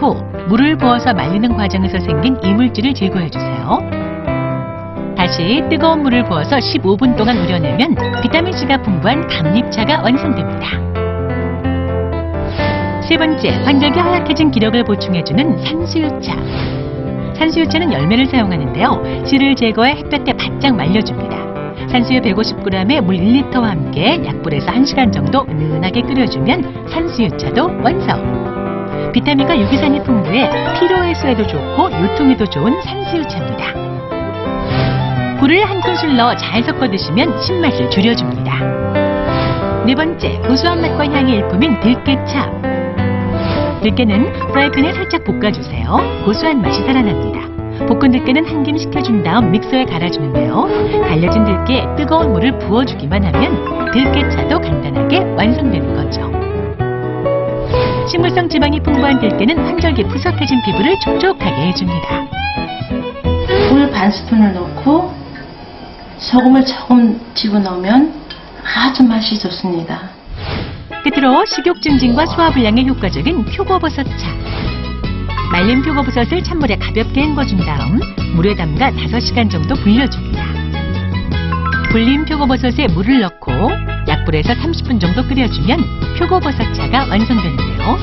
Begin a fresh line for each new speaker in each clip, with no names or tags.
후 물을 부어서 말리는 과정에서 생긴 이물질을 제거해주세요. 다시 뜨거운 물을 부어서 15분 동안 우려내면 비타민C가 풍부한 감립차가 완성됩니다. 세 번째, 환절기 하얗게진 기력을 보충해주는 산수유차. 산수유차는 열매를 사용하는데요. 씨를 제거해 햇볕에 바짝 말려줍니다. 산수유 150g에 물 1리터와 함께 약불에서 1시간 정도 은은하게 끓여주면 산수유차도 완성! 비타민과 유기산이 풍부해 피로 해소에도 좋고 요통에도 좋은 산수유차입니다. 꿀을 한 큰술 넣어 잘 섞어 드시면 신맛을 줄여줍니다. 네 번째, 고소한 맛과 향이 일품인 들깨차. 들깨는 프라이팬에 살짝 볶아주세요. 고소한 맛이 살아납니다. 볶은 들깨는 한 김 식혀준 다음 믹서에 갈아주는데요. 갈려진 들깨에 뜨거운 물을 부어주기만 하면 들깨차도 간단하게 완성되는 거죠. 식물성 지방이 풍부한 들깨는 환절기 푸석해진 피부를 촉촉하게 해줍니다.
물 반 스푼을 넣고 소금을 조금 집어넣으면 아주 맛이 좋습니다.
끝으로 식욕 증진과 소화불량에 효과적인 표고버섯차. 말린 표고버섯을 찬물에 가볍게 헹궈준 다음 물에 담가 5시간 정도 불려줍니다. 불린 표고버섯에 물을 넣고 약불에서 30분 정도 끓여주면 표고버섯차가 완성되는데요.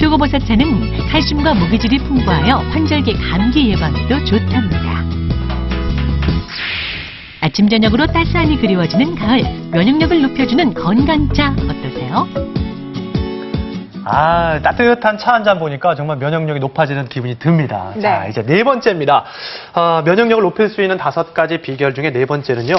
표고버섯차는 칼슘과 무기질이 풍부하여 환절기 감기 예방에도 좋답니다. 아침 저녁으로 따스함이 그리워지는 가을, 면역력을 높여주는 건강차 어떠세요?
따뜻한 차 한 잔 보니까 정말 면역력이 높아지는 기분이 듭니다.
네.
자, 이제 네 번째입니다. 면역력을 높일 수 있는 5가지 비결 중에 네 번째는요.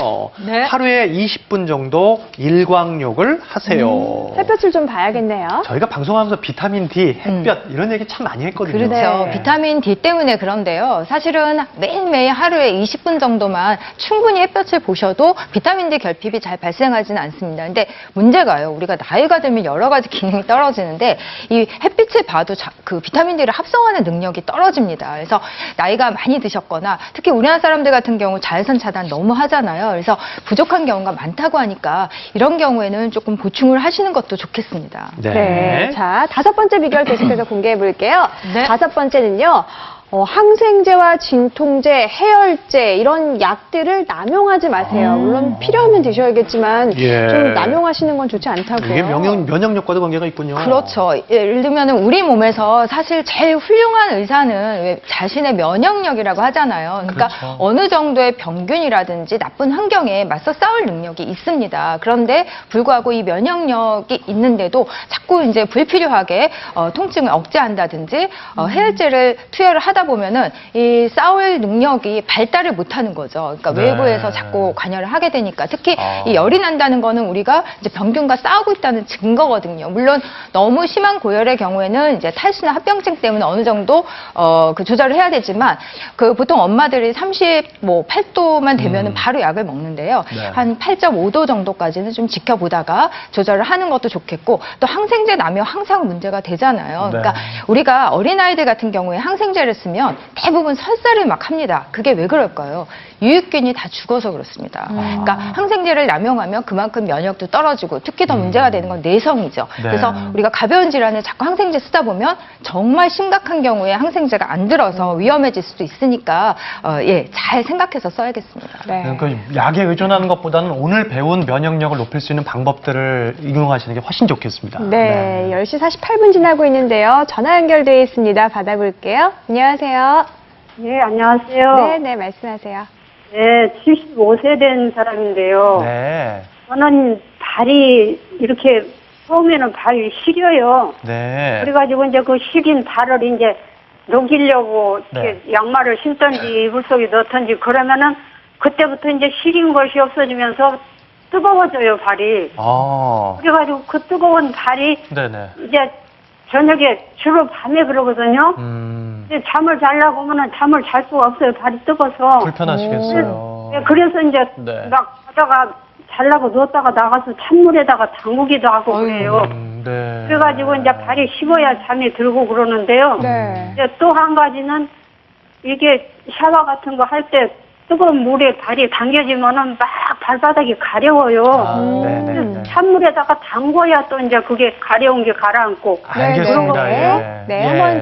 네.
하루에 20분 정도 일광욕을 하세요.
햇볕을 좀 봐야겠네요.
저희가 방송하면서 비타민 D, 햇볕 이런 얘기 참 많이 했거든요.
그렇죠.
네.
비타민 D 때문에 그런데요. 사실은 매일매일 하루에 20분 정도만 충분히 햇볕을 보셔도 비타민 D 결핍이 잘 발생하지는 않습니다. 근데 문제가요. 우리가 나이가 들면 여러 가지 기능이 떨어지는데 이 햇빛을 봐도 그 비타민 D를 합성하는 능력이 떨어집니다. 그래서 나이가 많이 드셨거나 특히 우리나라 사람들 같은 경우 자외선 차단 너무 하잖아요. 그래서 부족한 경우가 많다고 하니까 이런 경우에는 조금 보충을 하시는 것도 좋겠습니다.
네. 자, 5번째 비결 계속해서 공개해 볼게요.
네.
5번째는요. 항생제와 진통제, 해열제 이런 약들을 남용하지 마세요. 물론 필요하면 드셔야겠지만
예.
좀 남용하시는 건 좋지 않다고요.
이게 면역력과도 관계가 있군요.
그렇죠. 예를 들면 우리 몸에서 사실 제일 훌륭한 의사는 왜 자신의 면역력이라고 하잖아요. 그러니까
그렇죠.
어느 정도의 병균이라든지 나쁜 환경에 맞서 싸울 능력이 있습니다. 그런데 불구하고 이 면역력이 있는데도 자꾸 이제 불필요하게 통증을 억제한다든지 해열제를 투여를 하다 보면은 이 싸울 능력이 발달을 못하는 거죠. 그러니까
네.
외부에서 자꾸 관여를 하게 되니까 특히 이 열이 난다는 거는 우리가 이제 병균과 싸우고 있다는 증거거든요. 물론 너무 심한 고열의 경우에는 이제 탈수나 합병증 때문에 어느 정도 그 조절을 해야 되지만 그 보통 엄마들이 38도만 되면은 바로 약을 먹는데요.
네.
한 8.5도 정도까지는 좀 지켜보다가 조절을 하는 것도 좋겠고 또 항생제 남용 항상 문제가 되잖아요.
네.
그러니까 우리가 어린아이들 같은 경우에 항생제를 쓰면 대부분 설사를 막 합니다. 그게 왜 그럴까요? 유익균이 다 죽어서 그렇습니다. 그러니까 항생제를 남용하면 그만큼 면역도 떨어지고 특히 더 문제가 되는 건 내성이죠.
네.
그래서 우리가 가벼운 질환에 자꾸 항생제 쓰다 보면 정말 심각한 경우에 항생제가 안 들어서 위험해질 수도 있으니까 잘 생각해서 써야겠습니다.
네.
그 약에 의존하는 것보다는 오늘 배운 면역력을 높일 수 있는 방법들을 이용하시는 게 훨씬 좋겠습니다.
네, 10시 48분 지나고 있는데요. 전화 연결되어 있습니다. 받아볼게요. 안녕하세요.
네, 안녕하세요.
네, 말씀하세요.
네, 75세 된 사람인데요.
네.
저는 발이 이렇게 처음에는 발이 시려요.
네.
그래가지고 이제 그 시린 발을 이제 녹이려고 이렇게 양말을 신던지 이불 속에 넣던지 그러면은 그때부터 이제 시린 것이 없어지면서 뜨거워져요, 발이. 그래가지고 그 뜨거운 발이
네네.
이제 저녁에 주로 밤에 그러거든요. 이제 잠을 자려고 하면은 잠을 잘 수가 없어요. 발이 뜨거워서.
불편하시겠어요.
네, 그래서 이제
네.
막 하다가 자려고 누웠다가 나가서 찬물에다가 담그기도 하고 그래요.
네.
그래가지고 이제 발이 식어야 잠이 들고 그러는데요.
네.
이제 또 한 가지는 이게 샤워 같은 거 할 때 뜨거운 물에 발이 당겨지면은 막 발바닥이 가려워요.
네네.
찬물에다가 담궈야 또 이제 그게 가려운 게 가라앉고.
알겠습니다.
네,
예.
네, 한번